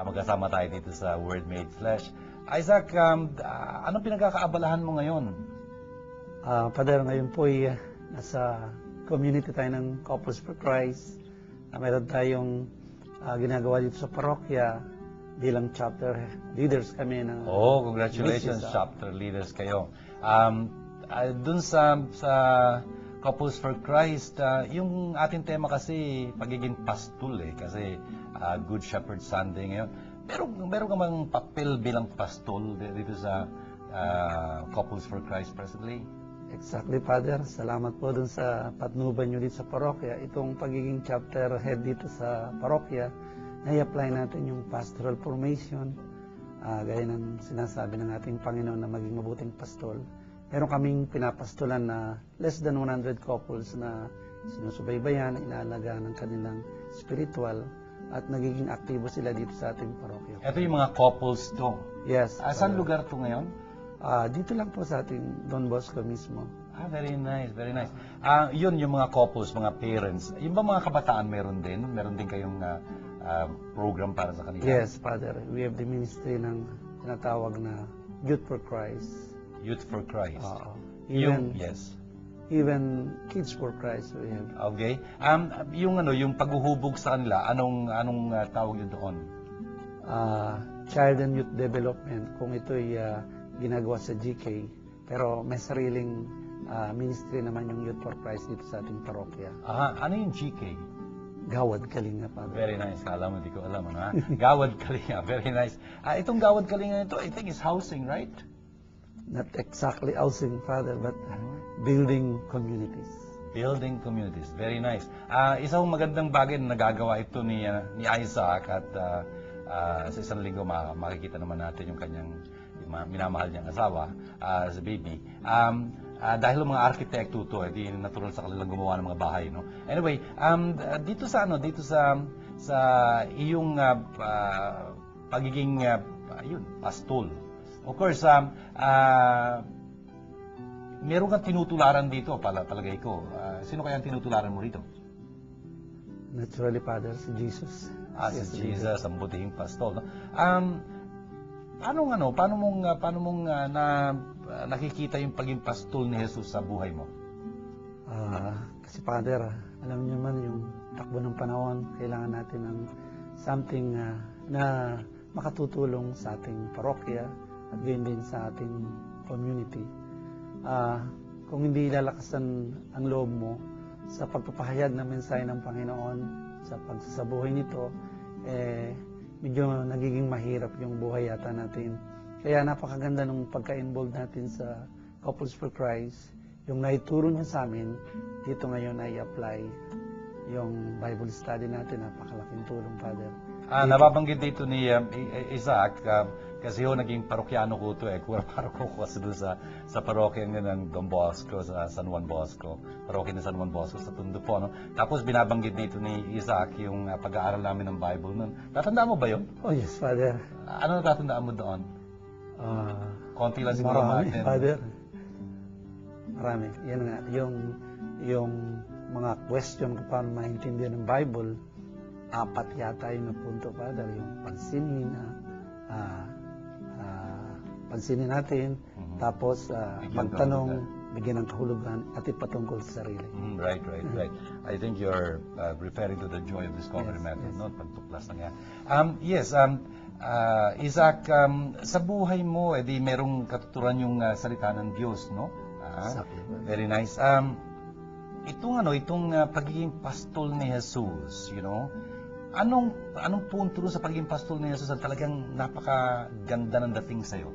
magkasama tayo dito sa Word Made Flesh. Isaac, anong pinagkakaabalahan mo ngayon? Father, ngayon po ay nasa community tayo ng Couples for Christ. Meron tayong ginagawa dito sa parokya bilang chapter leaders kami. Congratulations, chapter leaders kayo. Dun sa Couples for Christ, yung ating tema kasi pagiging pastol kasi Good Shepherd Sunday ngayon. meron ka mang papel bilang pastol dito sa Couples for Christ presently? Exactly, Father. Salamat po dun sa patnuban nyo dito sa parokya. Itong pagiging chapter head dito sa parokya, na-apply natin yung pastoral formation, gaya ng sinasabi ng ating Panginoon na maging mabuting pastol. Meron kaming pinapastolan na less than 100 couples na sinusubaybayan, inaalagaan ng kanilang spiritual, at nagiging aktibo sila dito sa ating parokya. Ito yung mga couples to. Yes. Saan lugar to ngayon? Dito lang po sa ating Don Bosco mismo. Very nice, very nice. Yun yung mga couples, mga parents. Yung ba mga kabataan meron din? Meron din kayong program para sa kanila? Yes, Father. We have the ministry ng tinatawag na Youth for Christ. Youth for Christ. Yes. Even Kids for Christ we have. Okay. Yung paghuhubog sa kanila, anong tawag yun doon? Child and Youth Development. Kung ito'y ginagawa sa GK, pero may sariling ministry naman yung Youth for Christ dito sa ating parokya. Ano yung GK? Gawad Kalinga, Father. Very nice. Kala mo, di ko alam. Ano, Gawad Kalinga. Very nice. Itong Gawad Kalinga ito, I think is housing, right? Not exactly housing, Father, but building communities. Building communities. Very nice. Isang magandang bagay na nagagawa ito ni Isaac at sa isang linggo makikita naman natin yung kanyang minamahal niyang asawa, sa baby. Dahil mga arkitekto to, di natural sa kanilang gumawa ng mga bahay, no? Anyway, dito sa iyong pagiging pastol. Of course, meron kang tinutularan dito, palagay ko. Sino kaya ang tinutularan mo rito? Naturally, Father, si Jesus. Si Jesus, ang butihing pastol, no? Paano mong nakikita yung pagiging pastol ni Jesus sa buhay mo? Kasi Father, alam niyo man yung takbo ng panahon, kailangan natin ng something na makatutulong sa ating parokya at gayon din sa ating community. Kung hindi lalakasan ang loob mo sa pagpapahayag ng mensahe ng Panginoon sa pagsasabuhay nito, medyo nagiging mahirap yung buhay yata natin. Kaya napakaganda nung pagka-involved natin sa Couples for Christ. Yung naituro niya sa amin, dito ngayon ay apply yung Bible study natin. Napakalaking tulong, Father. Nababanggit dito ni Isaac, kasi naging parokyano ko ito paroko ko kasi doon sa parokya ng Don Bosco, sa San Juan Bosco. Parokya ng San Juan Bosco sa Tondo po, no? Tapos binabanggit dito ni Isaac yung pag-aaral namin ng Bible noon. Tatandaan mo ba yun? Oh yes, Father. Ano natatandaan mo doon? Konti lang siguro. Marami, Father. Marami. Yan nga, yung mga question kung paano maintindihan ng Bible, 4 yata yung napunto, Father. Yung pansinin natin, tapos magtanong, bigyan ng kahulugan, at ipatungkol sa sarili. Right. I think you're referring to the joy of discovery method, no? Pagtuklas na yan. Isaac, sa buhay mo, di merong katuturan yung salita ng Diyos, no? Exactly. Very nice. Itong pagiging pastol ni Jesus, anong punto sa pagiging pastol ni Jesus ang talagang napakaganda ng dating sa'yo?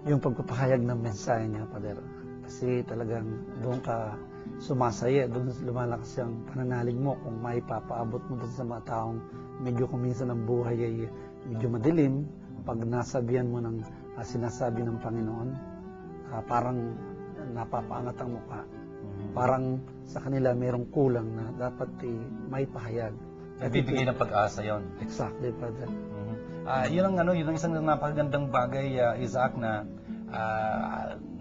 Yung pagpapahayag ng mensahe niya, Father. Kasi talagang doon ka sumasaya, doon lumalakas yung pananalig mo kung maipapaabot mo doon sa mga taong medyo kuminsan ng buhay ay medyo madilim. Pag nasabihan mo ng sinasabi ng Panginoon, parang napapaangat ang mukha. Parang sa kanila mayroong kulang na dapat maipahayag. Nagbibigay ng pag-asa yon. Exactly, Father. Yun ang isang napakagandang bagay, Isaac, na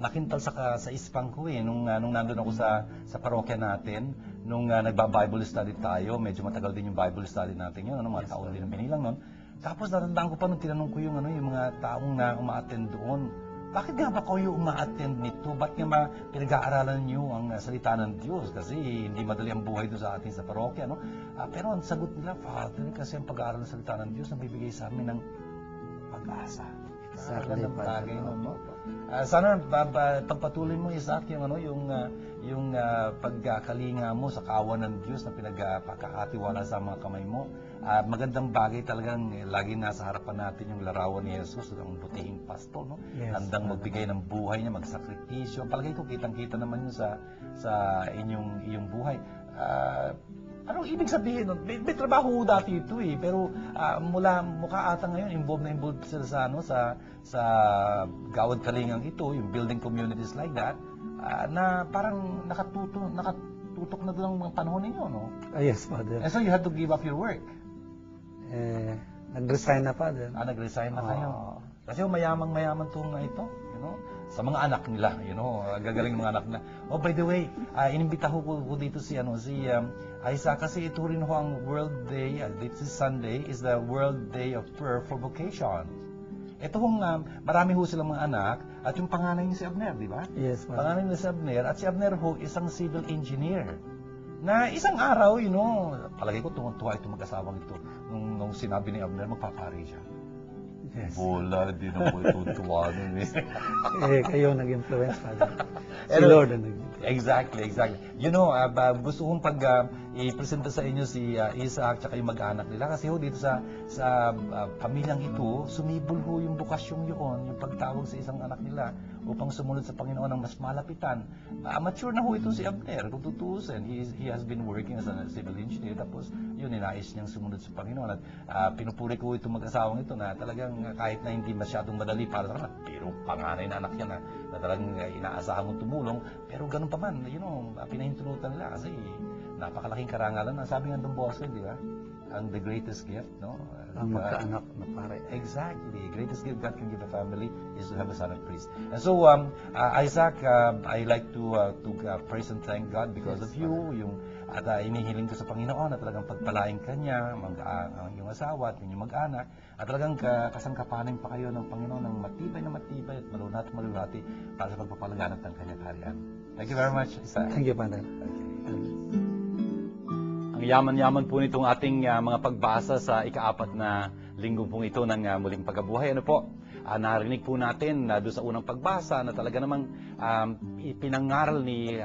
nakintal sa isipang ko nung nandun ako sa parokya natin, nung nagba-Bible study tayo. Medyo matagal din yung Bible study natin yun, mga taon din ang binilang nun. Tapos natandaan ko pa nung tinanong ko yung mga taong na uma-attend doon, bakit nga ba kayo uma-attend nito? Ba't nga ba pinag-aaralan niyo ang salita ng Diyos? Kasi hindi madali ang buhay doon sa atin sa parokya, no? Pero ang sagot nila, Father, kasi ang pag-aaral ng salita ng Diyos nabibigay sa amin ng pag-asa. Exactly, bagay, no? Sana pagpatuloy mo, Isaac, yung pagkakalinga mo sa kawan ng Diyos na pinagpakakatiwala sa mga kamay mo. magandang bagay talagang lagi nasa harapan natin yung larawan ni Jesus, ang butihing pastol, no? Yes, Handang Father. magbigay ng buhay niya, magsakripisyo. Palagay ko kitang-kita naman yun sa iyong buhay. Anong ibig sabihin nun? May trabaho ko dati ito eh, pero mukha ata ngayon involved sila sa Gawad Kalingang ito, yung building communities like that, na parang nakatutok na doon ang mga panahon ninyo, no? Yes, Father. And so you had to give up your work. Nag-resign na, Father. Nag-resign na kayo. Oo. Kasi mayamang-mayaman itong ito, sa mga anak nila, gagaling mga anak na. Oh, by the way, inimbita ko dito si Isaac kasi ito rin ho ang World Day, this is Sunday, is the World Day of Prayer for Vocation. Ito hong marami ho silang mga anak at yung panganay niya si Abner, di ba? Yes, Father. Panganay niya si Abner at si Abner ho isang civil engineer. Na isang araw, palagay ko tuwa itong mag-asawang ito nung sinabi ni Abner magpapari siya. Yes. Bola, di na po tuwa nun eh. Kayo nag-influence, Father. Si Ano? Lord ang nag-influence. Exactly. Gusto kong i-presenta sa inyo si Isaac at yung mag-anak nila kasi ho dito sa pamilyang ito, sumibol ho yung bukasyong yun, yung pagtawag sa isang anak nila upang sumunod sa Panginoon ng mas malapitan. Mature na ho ito si Abner, kung tutuusin. He has been working as a civil engineer, tapos yun, ninais niyang sumunod sa Panginoon. At pinupuri ko itong mag-asawang ito na talagang kahit na hindi masyadong madali para sa kanila, pero panganay na anak niya na talagang inaasahan mong tumulong, pero ganun pa man, pinahintulutan nila kasi napakalaking karangalan. Sabi nga Don Bosco, di ba? Ang the greatest gift, no? Ang magkaanak na pare. Exactly. The greatest gift God can give a family is to have a son of priest. And so, Isaac, I like to praise and thank God because of you. At inihiling ko sa Panginoon na talagang pagpalain ka niya, ang iyong asawa at inyong mag-anak, at talagang kasangkapanin pa kayo ng Panginoon ng matibay at malunati para sa pagpapalaganap ng kanyang kaharian. Thank you very much, Isaac. Thank you, Father. Ang yaman-yaman po nitong ating mga pagbasa sa ika-4 na linggo pong ito ng muling pagkabuhay. Ano po? Narinig po natin doon sa unang pagbasa na talaga namang ipinangaral ni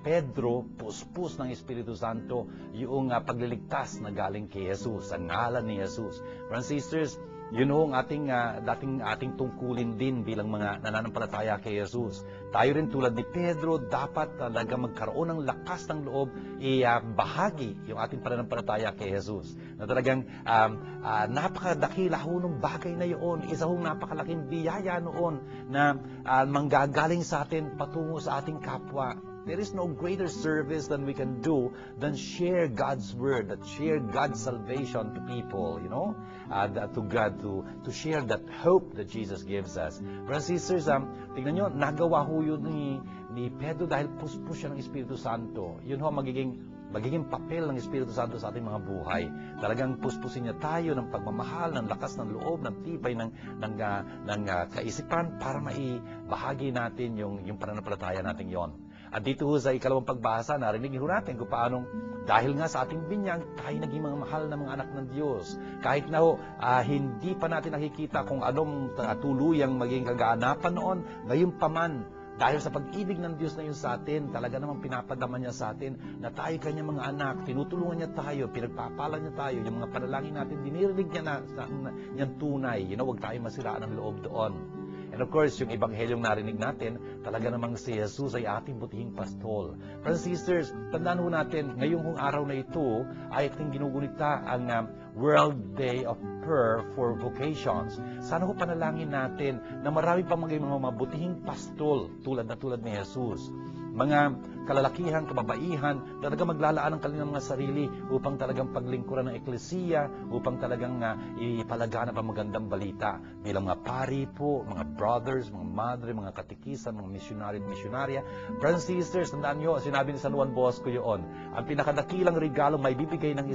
Pedro, puspos ng Espiritu Santo, yung pagliligtas na galing kay Jesus, sa ngalan ni Jesus. Brothers and sisters, yun ho ang ating tungkulin din bilang mga nananampalataya kay Jesus. Tayo rin tulad ni Pedro, dapat talaga magkaroon ng lakas ng loob, bahagi yung ating pananampalataya kay Jesus. Na talagang napakadakila ho ng bagay na yun. Isa hong napakalaking biyaya noon na manggagaling sa atin patungo sa ating kapwa. There is no greater service than we can do than share God's word, that share God's salvation to people, to God, to share that hope that Jesus gives us. Brothers and sisters, tingnan nyo, nagawa ho yun ni Pedro dahil puspos siya ng Espiritu Santo. Yun ho magiging papel ng Espiritu Santo sa ating mga buhay. Talagang puspusin niya tayo ng pagmamahal, ng lakas ng loob, ng tibay ng kaisipan para maibahagi natin yung pananampalataya natin yon. At dito ho sa ikalawang pagbasa, narinig ho natin kung paanong dahil nga sa ating binyag, tayo naging mga mahal na mga anak ng Diyos. Kahit na ho, hindi pa natin nakikita kung anong tuluyang maging kaganapan noon, ngayon pa man, dahil sa pag-ibig ng Diyos na yun sa atin, talaga namang pinapadama niya sa atin na tayo kanyang mga anak, tinutulungan niya tayo, pinagpapala niya tayo, yung mga panalangin natin, dinirinig niya na niyang tunay. Huwag tayo masiraan ng loob doon. And of course, yung ebanghelyong narinig natin, talaga namang si Jesus ay ating butihing pastol. Brothers and sisters, tandaan ho natin, ngayong araw na ito ay ating ginugunita ang World Day of Prayer for Vocations. Sana ho panalangin natin na marami pang mga mabutihing pastol tulad ni Jesus. Mga kalalakihan, kababaihan, talaga maglalaan ang kanilang mga sarili upang talagang paglingkuran ng eklesiya, upang talagang ipalaganap ang magandang balita. Bilang mga pari po, mga brothers, mga madre, mga katikisan, mga missionary at misyonarya. Brothers and sisters, tandaan nyo, sinabi ni San Juan Bosco yun, ang pinakadakilang regalo may bibigay ng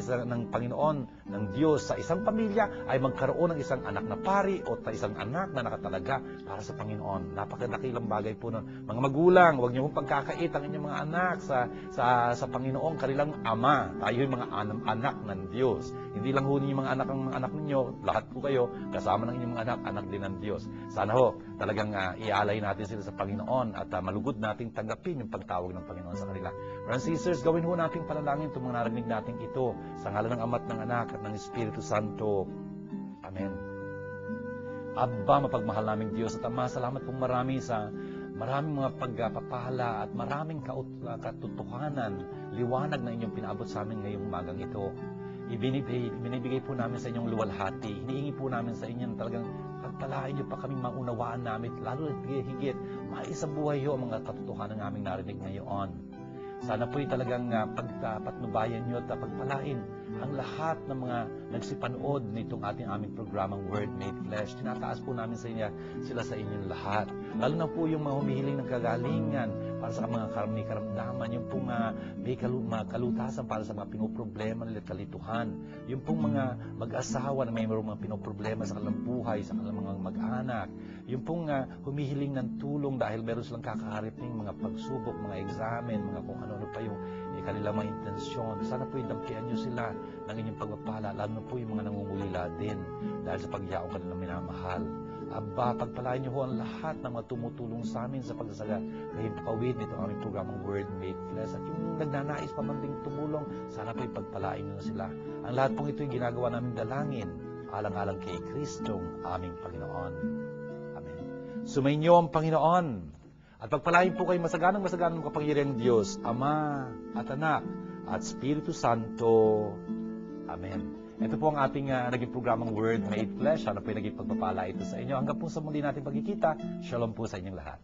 Panginoon, ng Diyos sa isang pamilya ay magkaroon ng isang anak na pari o isang anak na nakatalaga para sa Panginoon. Napakadakilang bagay po nun. Mga magulang, huwag niyo pong pagkakait ang inyong mga anak sa Panginoon, kanilang Ama. Tayo yung mga anak ng Diyos. Hindi lang ho ninyo mga anak ninyo, lahat po kayo, kasama ng inyong mga anak din ng Diyos. Sana ho, talagang ialay natin sila sa Panginoon at malugod nating tanggapin yung pagtawag ng Panginoon sa kanila. Brothers and sisters, gawin ho nating panalangin itong mga narinig natin ito sa ngalan ng Ama at ng Anak at ng Espiritu Santo. Amen. Aba, mapagmahal naming Diyos at Ama, salamat pong marami sa maraming mga pagpapala at maraming katotohanan, liwanag na inyong pinaabot sa amin ngayong umagang ito. Binibigay po namin sa inyong luwalhati. Hinihingi po namin sa inyo talagang pagpalain niyo pa kaming maunawaan namin, lalo at higit, maisabuhay ho ang mga katotohanan naming narinig ngayon. Sana po'y talagang pagpatnubayan niyo at pagpalain ang lahat ng mga nagsipanood nitong aming programang Word Made Flesh. Tinataas po namin sa inyo, sila sa inyong lahat. Lalo na po yung mga humihiling ng kagalingan para sa mga karamdaman, yung pong may kalutasan para sa mga pinoproblema nila at kalituhan. Yung pong mga mag-asawa na may mga pinoproblema sa kanilang buhay, sa kanilang mga mag-anak. Yung pong humihiling ng tulong dahil meron silang kakaharap ng mga pagsubok, mga examen, mga kung ano pa yung kanilang mga intensyon. Sana po idampian nyo sila ng inyong pagpapala, lalo na po yung mga nangungulila din dahil sa pagyaong kanilang minamahal. Aba, pagpalain niyo ho ang lahat ng mga tumutulong sa amin sa pagkawid nito ang aming programang Word Made Flesh. At yung nagnanais pa man ding tumulong, sana po ipagpalain niyo na sila. Ang lahat pong ito yung ginagawa namin dalangin, alang-alang kay Kristong aming Panginoon. Amen. Sumainyo ang Panginoon. At pagpalain po kayo masaganang kapangyarihang Diyos, Ama at Anak at Espiritu Santo. Amen. Ito po ang ating naging programang Word Made Flesh. Sana po yung naging pagpapala ito sa inyo. Hanggang po sa muli natin pagkikita. Shalom po sa inyong lahat.